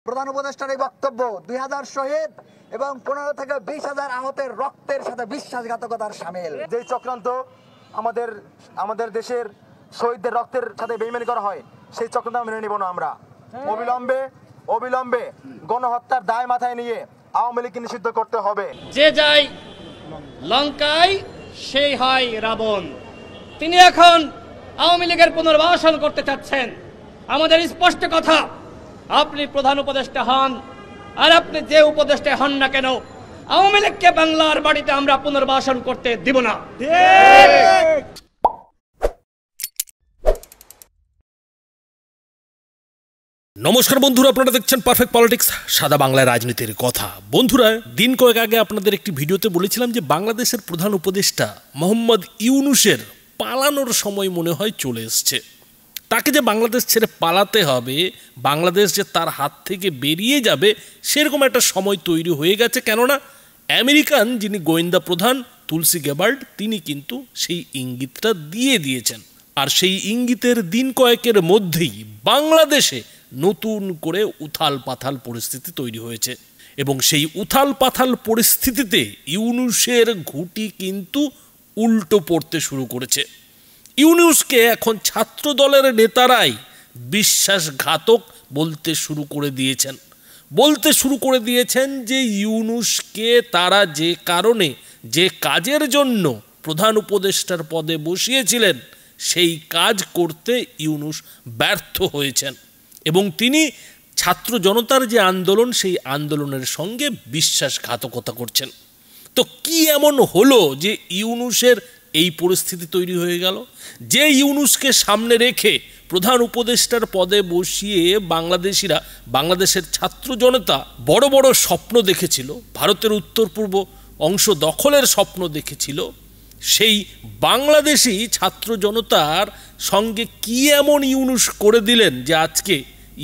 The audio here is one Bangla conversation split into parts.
প্রধান উপদেষ্টার এই বক্তব্য 2000 শহীদ এবং 15 থেকে 20,000 আহতের রক্তের সাথে বিশ্বাসঘাতকতার শামিল। যে চক্রান্ত আমাদের দেশের শহীদদের রক্তের সাথে বেইমানি করা হয়, সেই চক্রান্ত মেনে নিব না আমরা। অবিলম্বে গণহত্যার দায় মাথায় নিয়ে আওয়ামী লীগকে নিষিদ্ধ করতে হবে। যে যায় লঙ্কায় সেই হয় রাবণ। তিনি এখন আওয়ামী লীগের পুনর্বাসন করতে চাচ্ছেন। আমাদের স্পষ্ট কথা, আপনি প্রধান উপদেষ্টা হন আর আপনি যে উপদেষ্টা হন না কেন, আওয়ামী লীগকে বাংলার বাড়িতে আমরা পুনর্বাসন করতে দিব না। নমস্কার বন্ধুরা, আপনারা দেখছেন পারফেক্ট পলিটিক্স, সাদা বাংলায় রাজনীতির কথা। বন্ধুরা, দিন কয়েক আগে আপনাদের একটি ভিডিওতে বলেছিলাম যে বাংলাদেশের প্রধান উপদেষ্টা মোহাম্মদ ইউনূসের পালানোর সময় মনে হয় চলে এসছে। তাকে যে বাংলাদেশ ছেড়ে পালাতে হবে, বাংলাদেশ যে তার হাত থেকে বেরিয়ে যাবে, সেরকম একটা সময় তৈরি হয়ে গেছে। কেননা আমেরিকান যিনি গোয়েন্দা প্রধান তুলসী গ্যাবার্ড, তিনি কিন্তু সেই ইঙ্গিতটা দিয়ে দিয়েছেন। আর সেই ইঙ্গিতের দিন কয়েকের মধ্যেই বাংলাদেশে নতুন করে উথাল পাথাল পরিস্থিতি তৈরি হয়েছে এবং সেই উথাল পাথাল পরিস্থিতিতে ইউনূসের ঘুঁটি কিন্তু উল্টো পড়তে শুরু করেছে। ইউনূসকে এখন ছাত্র দলের নেতারাই বিশ্বাসঘাতক বলতে শুরু করে দিয়েছেন যে ইউনূসকে তারা যে কারণে, যে কাজের জন্য প্রধান উপদেষ্টার পদে বসিয়েছিলেন, সেই কাজ করতে ইউনূস ব্যর্থ হয়েছেন এবং তিনি ছাত্র জনতার যে আন্দোলন, সেই আন্দোলনের সঙ্গে বিশ্বাসঘাতকতা করছেন। তো কি এমন হলো যে ইউনূসের এই পরিস্থিতি তৈরি হয়ে গেল? যে ইউনূসকে সামনে রেখে প্রধান উপদেষ্টার পদে বসিয়ে বাংলাদেশিরা, বাংলাদেশের ছাত্র জনতা বড় বড় স্বপ্ন দেখেছিল, ভারতের উত্তর পূর্ব অংশ দখলের স্বপ্ন দেখেছিল, সেই বাংলাদেশি ছাত্র জনতার সঙ্গে কি এমন ইউনূস করে দিলেন যে আজকে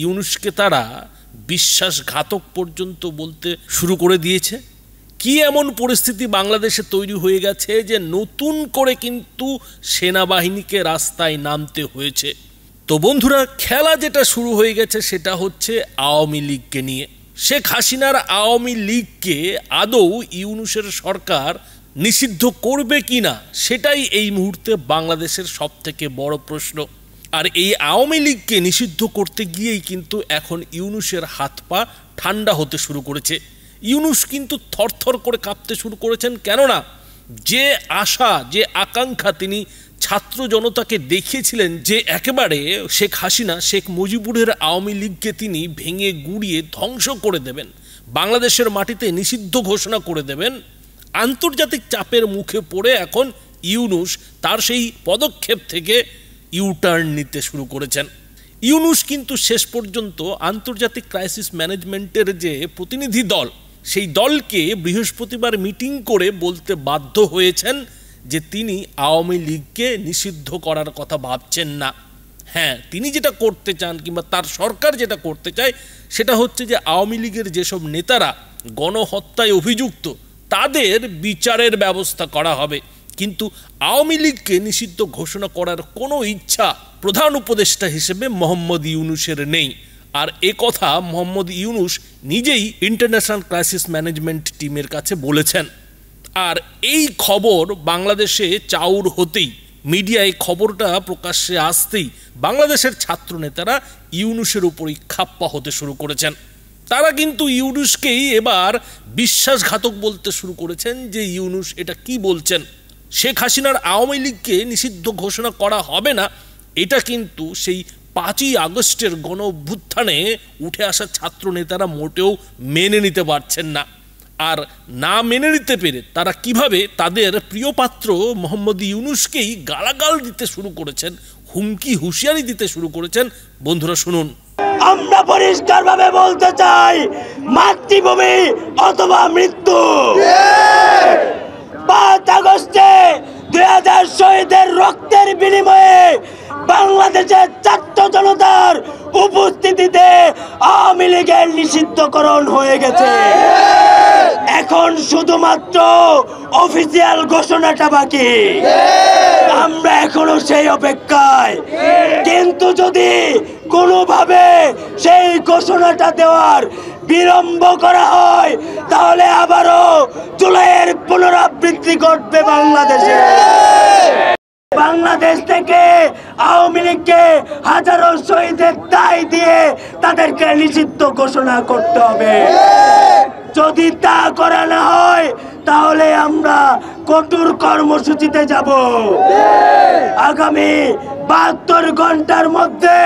ইউনূসকে তারা বিশ্বাসঘাতক পর্যন্ত বলতে শুরু করে দিয়েছে? কি এমন পরিস্থিতি বাংলাদেশে তৈরি হয়ে গেছে যে নতুন করে কিন্তু সেনাবাহিনীকে রাস্তায় নামতে হয়েছে? তো বন্ধুরা, খেলা যেটা শুরু হয়ে গেছে সেটা হচ্ছে আওয়ামী লীগকে নিয়ে। শেখ হাসিনার আওয়ামী লীগকে আদৌ ইউনূসের সরকার নিষিদ্ধ করবে কি না, সেটাই এই মুহূর্তে বাংলাদেশের সবথেকে বড় প্রশ্ন। আর এই আওয়ামী লীগকে নিষিদ্ধ করতে গিয়েই কিন্তু এখন ইউনূসের হাত পা ঠান্ডা হতে শুরু করেছে। ইউনূস কিন্তু থরথর করে কাঁপতে শুরু করেছেন। কেননা যে আশা, যে আকাঙ্ক্ষা তিনি ছাত্র জনতাকে দেখিয়েছিলেন যে একেবারে শেখ হাসিনা, শেখ মুজিবুরের আওয়ামী লীগকে তিনি ভেঙে গুঁড়িয়ে ধ্বংস করে দেবেন, বাংলাদেশের মাটিতে নিষিদ্ধ ঘোষণা করে দেবেন, আন্তর্জাতিক চাপের মুখে পড়ে এখন ইউনূস তার সেই পদক্ষেপ থেকে ইউটার্ন নিতে শুরু করেছেন। ইউনূস কিন্তু শেষ পর্যন্ত আন্তর্জাতিক ক্রাইসিস ম্যানেজমেন্টের যে প্রতিনিধি দল, সেই দলকে বৃহস্পতিবার মিটিং করে বলতে বাধ্য হয়েছেন যে তিনি আওয়ামী লীগকে নিষিদ্ধ করার কথা ভাবছেন না। হ্যাঁ, তিনি যেটা করতে চান কিংবা তার সরকার যেটা করতে চায় সেটা হচ্ছে যে আওয়ামী লীগের যেসব নেতারা গণহত্যায় অভিযুক্ত তাদের বিচারের ব্যবস্থা করা হবে, কিন্তু আওয়ামী লীগকে নিষিদ্ধ ঘোষণা করার কোনো ইচ্ছা প্রধান উপদেষ্টা হিসেবে মোহাম্মদ ইউনূসের নেই। আর এ কথা মোহাম্মদ ইউনূস নিজেই ইন্টারন্যাশনাল ক্রাইসিস ম্যানেজমেন্ট টিমের কাছে বলেছেন। আর এই খবর বাংলাদেশে চাউর হতেই, মিডিয়ায় খবরটা প্রকাশ্যে আসতেই বাংলাদেশের ছাত্র নেতারা ইউনূসের উপরই খাপ্পা হতে শুরু করেছেন। তারা কিন্তু ইউনূসকেই এবার বিশ্বাসঘাতক বলতে শুরু করেছেন যে ইউনূস এটা কি বলছেন, শেখ হাসিনার আওয়ামী লীগকে নিষিদ্ধ ঘোষণা করা হবে না, এটা কিন্তু সেই 5ই আগস্টের গণ অভ্যুত্থানে উঠে আসা ছাত্র নেতারা মোটেও মেনে নিতে পারছেন না। আর না মেনে নিতে পেরে তারা কিভাবে তাদের প্রিয় পাত্র মোহাম্মদ ইউনূসকেই গালাগাল দিতে শুরু করেছেন, হুমকি হুঁশিয়ারি দিতে শুরু করেছেন, বন্ধুরা শুনুন। আমরা পরিষ্কারভাবে বলতে চাই, মাতৃভূমি অথবা মৃত্যু। 5 আগস্টে 2000 শহীদের রক্তের বিনিময়ে বাংলাদেশের ছাত্র জনতার উপস্থিতিতে আওয়ামী লীগের নিষিদ্ধকরণ হয়ে গেছে। এখন শুধুমাত্র অফিসিয়াল ঘোষণাটা বাকি। আমরা এখনো সেই অপেক্ষায়। কিন্তু যদি কোনোভাবে সেই ঘোষণাটা দেওয়ার বিলম্ব করা হয়, তাহলে আবারও জুলাইয়ের পুনরাবৃত্তি ঘটবে বাংলাদেশে। বাংলাদেশ থেকে আওয়ামী লীগকে হাজারো শহীদের দায় দিয়ে তাদেরকে নিষিদ্ধ ঘোষণা করতে হবে। যদি তা করা না হয় তাহলে আমরা কঠোর কর্মসূচিতে যাব। আগামী 72 ঘন্টার মধ্যে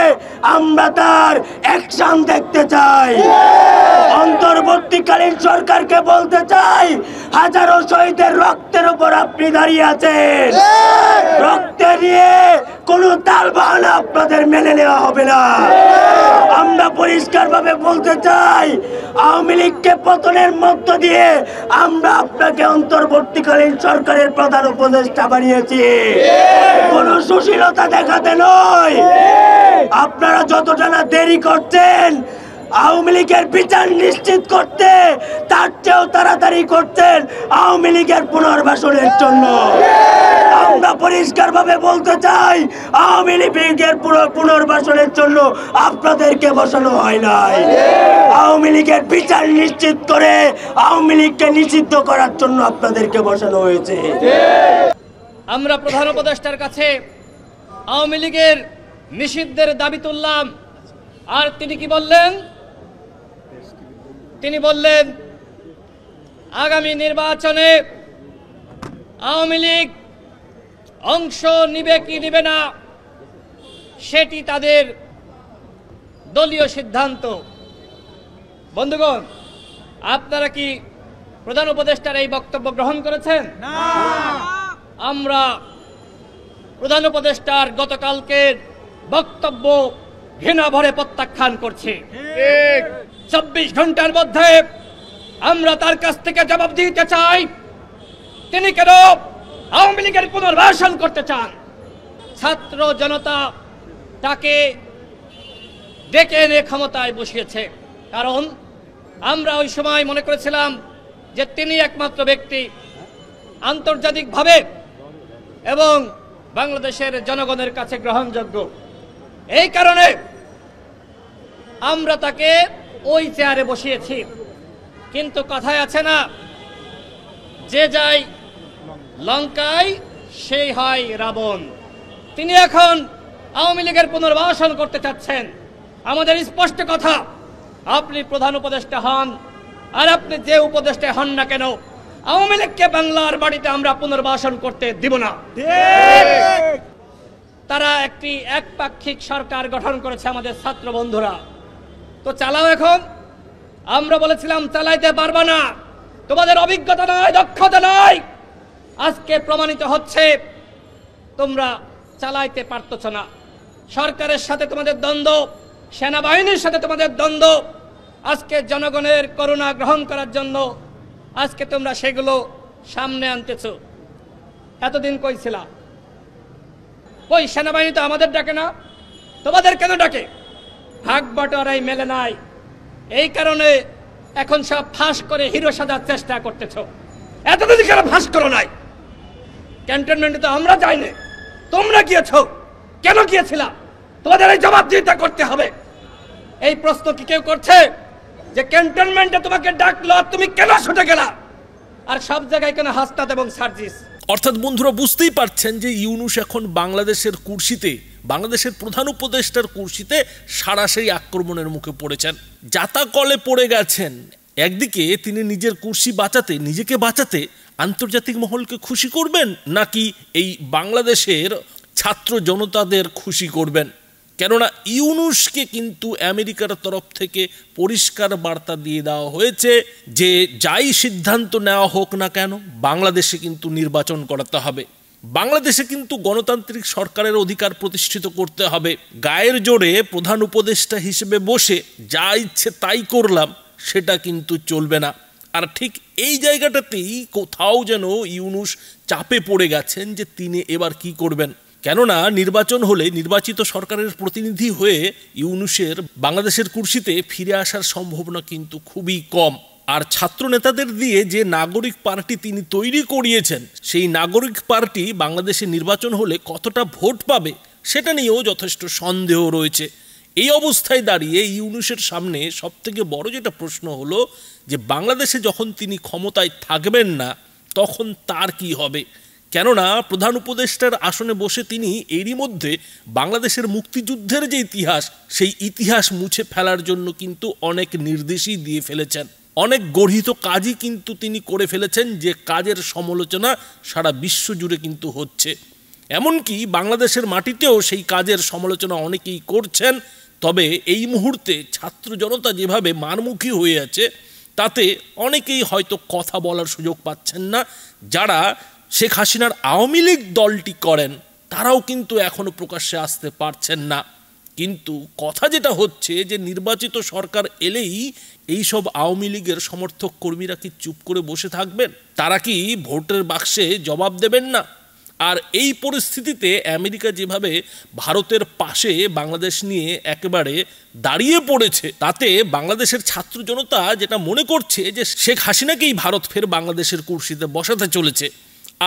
আমরা তার অ্যাকশন দেখতে চাই। অন্তর্বর্তীকালীন সরকারকে বলতে চাই, হাজারো শহীদের রক্তের উপর আপনি দাঁড়িয়ে আছেন, রক্তে নিয়ে কোনো তালবাহানা আপনাদের মেনে নেওয়া হবে না। আমরা পরিষ্কারভাবে বলতে চাই, আওয়ামী লীগকে পতনের মধ্য দিয়ে আমরা আপনাকে অন্তর্বর্তীকালীন সরকারের প্রধান উপদেষ্টা বানিয়েছি, কোনো সুশীলতা দেখাতে নয়। আপনারা যতটা না দেরি করছেন আওয়ামী লীগের বিচার নিশ্চিত করতে, তার চেয়েও তাড়াতাড়ি করছেন আওয়ামী লীগের পুনর্বাসনের জন্য। আমরা পরিষ্কারভাবে বলতে চাই, আওয়ামী লীগের পুনর্বাসনের জন্য আপনাদেরকে বসানো হয় নাই, আওয়ামী লীগের বিচার নিশ্চিত করে আওয়ামী লীগকে নিষিদ্ধ করার জন্য আপনাদেরকে বসানো হয়েছে। আমরা প্রধান উপদেষ্টার কাছে আওয়ামী লীগের নিষিদ্ধের দাবি তুললাম, আর তিনি কি বললেন? তিনি বললেন আগামী নির্বাচনে আওয়ামী লীগ অংশ নিবে কি নিবে না সেটি তাদের দলীয় সিদ্ধান্ত। বন্ধুগণ, আপনারা কি প্রধান উপদেষ্টার এই বক্তব্য গ্রহণ করেছেন? আমরা প্রধান উপদেষ্টার গতকালকের বক্তব্য ঘৃণা ভরে প্রত্যাখ্যান করছি। 24 ঘন্টার মধ্যে আমরা তার কাছ থেকে জবাব দিতে চাই, তিনি কেন আওয়ামী লীগের পুনর্বাসন করতে চান। ছাত্র জনতা তাকে ডেকে এনে ক্ষমতায় বসিয়েছে, কারণ আমরা ওই সময় মনে করেছিলাম যে তিনি একমাত্র ব্যক্তি আন্তর্জাতিকভাবে এবং বাংলাদেশের জনগণের কাছে গ্রহণযোগ্য। এই কারণে আমরা তাকে ওই চেয়ারে বসিয়েছি। কিন্তু কথায় আছে না, যে যায় লঙ্কায় সেই হয় রাবণ। তিনি এখন আওয়ামী লীগের পুনর্বাসন করতে চাচ্ছেন। আমাদের স্পষ্ট কথা, আপনি প্রধান উপদেষ্টা হন আর আপনি যে উপদেষ্টা হন না কেন, আওয়ামী লীগকে বাংলার বাড়িতে আমরা পুনর্বাসন করতে দিব না। তারা একটি একপাক্ষিক সরকার গঠন করেছে আমাদের ছাত্র বন্ধুরা, তো চালাও এখন। আমরা বলেছিলাম চালাইতে পারবা না, তোমাদের অভিজ্ঞতা নাই, দক্ষতা নাই। আজকে প্রমাণিত হচ্ছে তোমরা চালাইতে পারতেছ না। সরকারের সাথে তোমাদের দ্বন্দ্ব, সেনাবাহিনীর সাথে তোমাদের দ্বন্দ্ব। আজকে জনগণের করুণা গ্রহণ করার জন্য আজকে তোমরা সেগুলো সামনে আনতেছ। এতদিন কই ছিলা? ওই সেনাবাহিনী তো আমাদের ডাকে না, তোমাদের কেন ডাকে? ভাগ বাটোয়ারাই মেলে নাই, এই কারণে এখন সব ফাঁস করে হিরো সাজার চেষ্টা করতেছ। এতদিন কেন ফাঁস করো নাই? ক্যান্টনমেন্টে তো আমরা যাইনি, তোমরা গিয়েছ, কেন গিয়েছিলা? তোমাদের এই জবাবদিহিতা করতে হবে। এই প্রশ্ন কি কেউ করছে যে ক্যান্টনমেন্টে তোমাকে ডাকলো তুমি কেন ছুটে গেলা? আর সব জায়গায় কেন হাসনাত এবং সার্জিস? অর্থাৎ বন্ধুরা বুঝতেই পারছেন যে ইউনূস এখন বাংলাদেশের কুর্সিতে, বাংলাদেশের প্রধান উপদেষ্টার কুর্সিতে সারাসারি আক্রমণের মুখে পড়েছেন, জাতা কলে পড়ে গেছেন। একদিকে তিনি নিজের কুর্সি বাঁচাতে, নিজেকে বাঁচাতে আন্তর্জাতিক মহলকে খুশি করবেন, নাকি এই বাংলাদেশের ছাত্র জনতাদের খুশি করবেন? কেননা ইউনূসকে কিন্তু আমেরিকার তরফ থেকে পরিষ্কার বার্তা দিয়ে দেওয়া হয়েছে যে যাই সিদ্ধান্ত নেওয়া হোক না কেন বাংলাদেশে কিন্তু নির্বাচন করাতে হবে, বাংলাদেশে কিন্তু গণতান্ত্রিক সরকারের অধিকার প্রতিষ্ঠিত করতে হবে। গায়ের জোরে প্রধান উপদেষ্টা হিসেবে বসে যা ইচ্ছে তাই করলাম সেটা কিন্তু চলবে না। আর ঠিক এই জায়গাটাতেই কোথাও যেন ইউনূস চাপে পড়ে গেছেন যে তিনি এবার কি করবেন। কেননা নির্বাচন হলে নির্বাচিত সরকারের প্রতিনিধি হয়ে ইউনূসের বাংলাদেশের কুর্সিতে ফিরে আসার সম্ভাবনা কিন্তু খুবই কম। আর ছাত্র নেতাদের দিয়ে যে নাগরিক পার্টি তিনি তৈরি করিয়েছেন, সেই নাগরিক পার্টি বাংলাদেশে নির্বাচন হলে কতটা ভোট পাবে সেটা নিয়েও যথেষ্ট সন্দেহ রয়েছে। এই অবস্থায় দাঁড়িয়ে ইউনূসের সামনে সবথেকে বড় যেটা প্রশ্ন হলো যে বাংলাদেশে যখন তিনি ক্ষমতায় থাকবেন না তখন তার কি হবে। কেননা প্রধান উপদেষ্টার আসনে বসে তিনি এরই মধ্যে বাংলাদেশের মুক্তিযুদ্ধের যে ইতিহাস সেই ইতিহাস মুছে ফেলার জন্য কিন্তু অনেক নির্দেশই দিয়ে ফেলেছেন, অনেক গর্হিত কাজই কিন্তু তিনি করে ফেলেছেন, যে কাজের সমালোচনা সারা বিশ্ব জুড়ে কিন্তু হচ্ছে। এমনকি বাংলাদেশের মাটিতেও সেই কাজের সমালোচনা অনেকেই করছেন। তবে এই মুহূর্তে ছাত্র জনতা যেভাবে মারমুখী হয়ে আছে তাতে অনেকেই হয়তো কথা বলার সুযোগ পাচ্ছেন না। যারা শেখ হাসিনার আওয়ামী লীগ দলটি করেন তারাও কিন্তু এখনো প্রকাশ্যে আসতে পারছেন না। কিন্তু কথা যেটা হচ্ছে যে নির্বাচিত সরকার এলেই এইসব আওয়ামী লীগের সমর্থক কর্মীরা কি চুপ করে বসে থাকবেন? তারা কি ভোটের বাক্সে জবাব দেবেন না? আর এই পরিস্থিতিতে আমেরিকা যেভাবে ভারতের পাশে বাংলাদেশ নিয়ে একেবারে দাঁড়িয়ে পড়েছে, তাতে বাংলাদেশের ছাত্র জনতা যেটা মনে করছে যে শেখ হাসিনাকেই ভারত ফের বাংলাদেশের কুর্সিতে বসাতে চলেছে।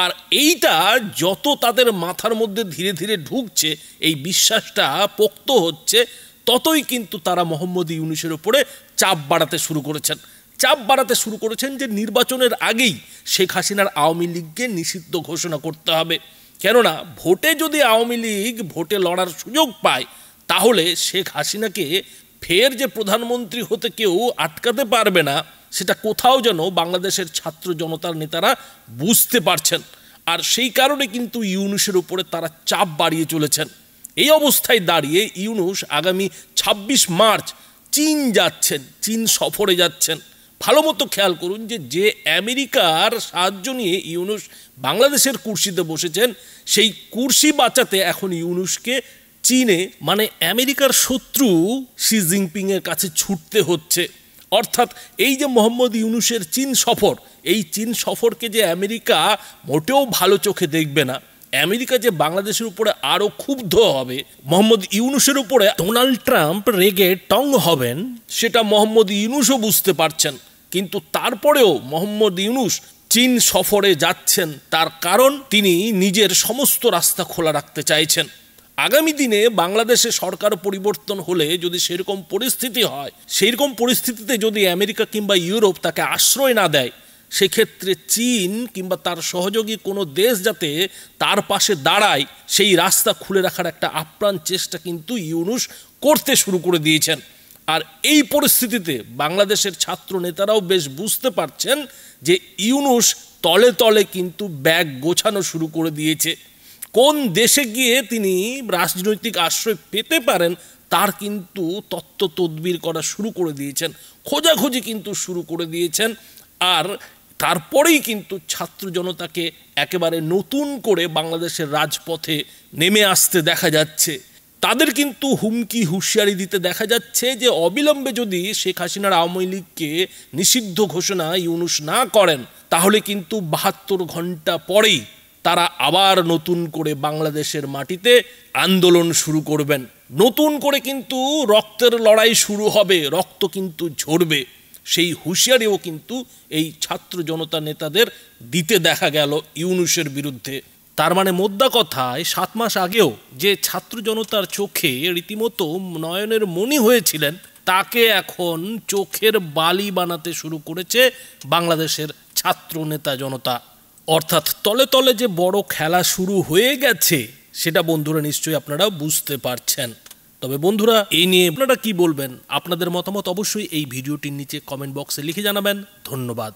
আর এইটা যত তাদের মাথার মধ্যে ধীরে ধীরে ঢুকছে, এই বিশ্বাসটা পোক্ত হচ্ছে, ততই কিন্তু তারা মোহাম্মদ ইউনূসের উপরে চাপ বাড়াতে শুরু করেছেন যে নির্বাচনের আগেই শেখ হাসিনার আওয়ামী লীগকে নিষিদ্ধ ঘোষণা করতে হবে। কেননা ভোটে যদি আওয়ামী লীগ ভোটে লড়ার সুযোগ পায় তাহলে শেখ হাসিনাকে ফের যে প্রধানমন্ত্রী হতে কেউ আটকাতে পারবে না, সেটা কোথাও যেন বাংলাদেশের ছাত্র জনতার নেতারা বুঝতে পারছেন। আর সেই কারণে কিন্তু ইউনূসের উপরে তারা চাপ বাড়িয়ে চলেছেন। এই অবস্থায় দাঁড়িয়ে ইউনূস আগামী ২৬ মার্চ চীন সফরে যাচ্ছেন। ভালো মতো খেয়াল করুন যে আমেরিকার সাহায্য নিয়ে ইউনূস বাংলাদেশের কুর্সিতে বসেছেন, সেই কুর্সি বাঁচাতে এখন ইউনূসকে চীনে মানে আমেরিকার শত্রু শি জিনপিংয়ের কাছে ছুটতে হচ্ছে। অর্থাৎ এই যে মোহাম্মদ ইউনূসের চীন সফর, এই চীন সফরকে যে আমেরিকা মোটেও ভালো চোখে দেখবে না, আমেরিকা যে বাংলাদেশের উপরে আরও ক্ষুব্ধ হবে, মোহাম্মদ ইউনূসের উপরে ডোনাল্ড ট্রাম্প রেগে টং হবেন, সেটা মোহাম্মদ ইউনূসও বুঝতে পারছেন। কিন্তু তারপরেও মোহাম্মদ ইউনূস চীন সফরে যাচ্ছেন, তার কারণ তিনি নিজের সমস্ত রাস্তা খোলা রাখতে চাইছেন। আগামী দিনে বাংলাদেশে সরকার পরিবর্তন হলে যদি সেরকম পরিস্থিতি হয়, সেইরকম পরিস্থিতিতে যদি আমেরিকা কিংবা ইউরোপ তাকে আশ্রয় না দেয়, সেক্ষেত্রে চীন কিংবা তার সহযোগী কোনো দেশ যাতে তার পাশে দাঁড়ায় সেই রাস্তা খুলে রাখার একটা আপ্রাণ চেষ্টা কিন্তু ইউনূস করতে শুরু করে দিয়েছেন। আর এই পরিস্থিতিতে বাংলাদেশের ছাত্র নেতারাও বেশ বুঝতে পারছেন যে ইউনূস তলে তলে কিন্তু ব্যাগ গোছানো শুরু করে দিয়েছে। কোন দেশে গিয়ে তিনি রাজনৈতিক আশ্রয় পেতে পারেন তার কিন্তু তত্ত্ব তদবির করা শুরু করে দিয়েছেন, খোঁজাখুঁজি কিন্তু শুরু করে দিয়েছেন। আর তারপরেই কিন্তু ছাত্র জনতাকে একেবারে নতুন করে বাংলাদেশের রাজপথে নেমে আসতে দেখা যাচ্ছে। তাদের কিন্তু হুমকি হুঁশিয়ারি দিতে দেখা যাচ্ছে যে অবিলম্বে যদি শেখ হাসিনার আওয়ামী লীগকে নিষিদ্ধ ঘোষণা ইউনূস না করেন তাহলে কিন্তু ৭২ ঘন্টা পরেই তারা আবার নতুন করে বাংলাদেশের মাটিতে আন্দোলন শুরু করবেন। নতুন করে কিন্তু রক্তের লড়াই শুরু হবে, রক্ত কিন্তু ঝরবে। সেই হুঁশিয়ারিও কিন্তু এই ছাত্র জনতা নেতাদের দিতে দেখা গেল ইউনূসের বিরুদ্ধে। তার মানে মোদ্দা কথায় ৭ মাস আগেও যে ছাত্র জনতার চোখে রীতিমতো নয়নের মণি হয়েছিলেন, তাকে এখন চোখের বালি বানাতে শুরু করেছে বাংলাদেশের ছাত্র নেতা জনতা। অর্থাৎ তলে তলে যে বড় খেলা শুরু হয়ে গেছে সেটা বন্ধুরা নিশ্চয়ই আপনারা বুঝতে পারছেন। তবে বন্ধুরা, এই নিয়ে আপনারা কি বলবেন? আপনাদের মতামত অবশ্যই এই ভিডিওটির নিচে কমেন্ট বক্সে লিখে জানাবেন। ধন্যবাদ।